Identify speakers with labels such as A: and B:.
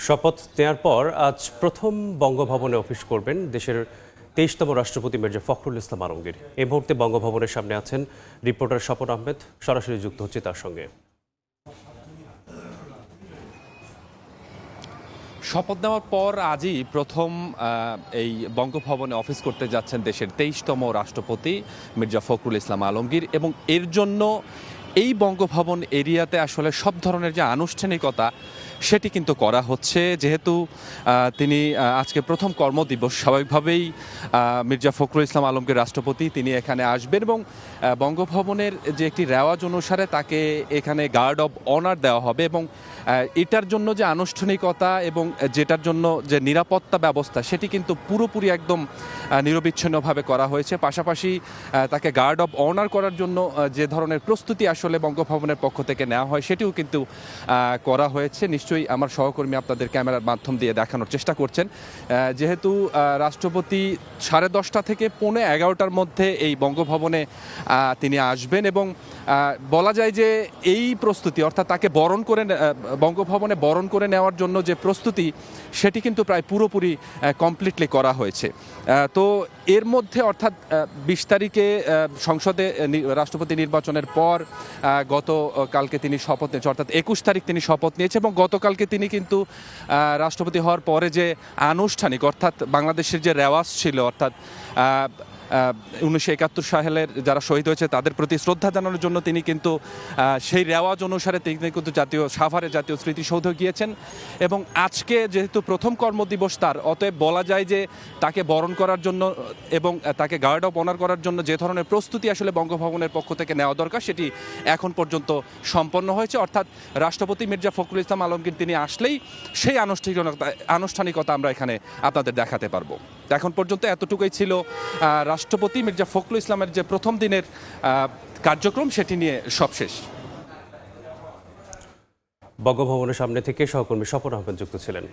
A: শপথ নেওয়ার পর আজ প্রথম বঙ্গভবনে অফিস করবেন দেশের ২৩তম রাষ্ট্রপতি মির্জা ফখরুল ইসলাম আলমগীর। এই মুহূর্তে বঙ্গভবনের সামনে আছেন রিপোর্টার স্বপন আহমেদ, সরাসরি যুক্ত হচ্ছে তার সঙ্গে।
B: শপথ নেওয়ার পর আজই প্রথম এই বঙ্গভবনে অফিস করতে যাচ্ছেন দেশের ২৩তম রাষ্ট্রপতি মির্জা ফখরুল ইসলাম আলমগীর, এবং এর জন্য এই বঙ্গভবন এরিয়াতে আসলে সব ধরনের যে আনুষ্ঠানিকতা সেটি কিন্তু করা হচ্ছে। যেহেতু তিনি আজকে প্রথম কর্মদিবস, স্বাভাবিকভাবেই মির্জা ফখরুল ইসলাম আলমগীর রাষ্ট্রপতি তিনি এখানে আসবেন এবং বঙ্গভবনের যে একটি রেওয়াজ অনুসারে তাকে এখানে গার্ড অব অনার দেওয়া হবে, এবং এটার জন্য যে আনুষ্ঠানিকতা এবং যেটার জন্য যে নিরাপত্তা ব্যবস্থা সেটি কিন্তু পুরোপুরি একদম নিরবিচ্ছিন্নভাবে করা হয়েছে। পাশাপাশি তাকে গার্ড অব অনার করার জন্য যে ধরনের প্রস্তুতি আসলে বঙ্গভবনের পক্ষ থেকে নেওয়া হয় সেটিও কিন্তু করা হয়েছে। নিশ্চয়ই আমার সহকর্মী আপনাদের ক্যামেরার মাধ্যম দিয়ে দেখানোর চেষ্টা করছেন। যেহেতু রাষ্ট্রপতি 10:30 থেকে 11:15টার মধ্যে এই বঙ্গভবনে তিনি আসবেন, এবং বলা যায় যে এই প্রস্তুতি অর্থাৎ তাকে বঙ্গভবনে বরণ করে নেওয়ার জন্য যে প্রস্তুতি সেটি কিন্তু প্রায় পুরোপুরি কমপ্লিটলি করা হয়েছে। তো এর মধ্যে অর্থাৎ 20 তারিখে সংসদে রাষ্ট্রপতি নির্বাচনের পর গতকালকে তিনি শপথ নিয়েছে, অর্থাৎ 21 তারিখ তিনি শপথ নিয়েছে, এবং গতকালকে তিনি কিন্তু রাষ্ট্রপতি হওয়ার পরে যে আনুষ্ঠানিক অর্থাৎ বাংলাদেশের যে রেওয়াজ ছিল, অর্থাৎ 1971 সালের যারা শহীদ হয়েছে তাদের প্রতি শ্রদ্ধা জানানোর জন্য তিনি কিন্তু সেই রেওয়াজ অনুসারে তিনি কিন্তু সাভারে জাতীয় স্মৃতিসৌধ গিয়েছেন। এবং আজকে যেহেতু প্রথম কর্মদিবস তার, অতএব বলা যায় যে তাকে বরণ করার জন্য এবং তাকে গার্ড অব অনার করার জন্য যে ধরনের প্রস্তুতি আসলে বঙ্গভবনের পক্ষ থেকে নেওয়া দরকার সেটি এখন পর্যন্ত সম্পন্ন হয়েছে। অর্থাৎ রাষ্ট্রপতি মির্জা ফখরুল ইসলাম আলমগীর তিনি আসলেই সেই আনুষ্ঠানিকতা আমরা এখানে আপনাদের দেখাতে পারবো। এখন পর্যন্ত এতটুকুই ছিল রাষ্ট্রপতি মির্জা ফখরুল ইসলামের যে প্রথম দিনের কার্যক্রম সেটি নিয়ে সব শেষ।
A: বঙ্গভবনের সামনে থেকে সহকর্মী স্বপন আহমেদ যুক্ত ছিলেন।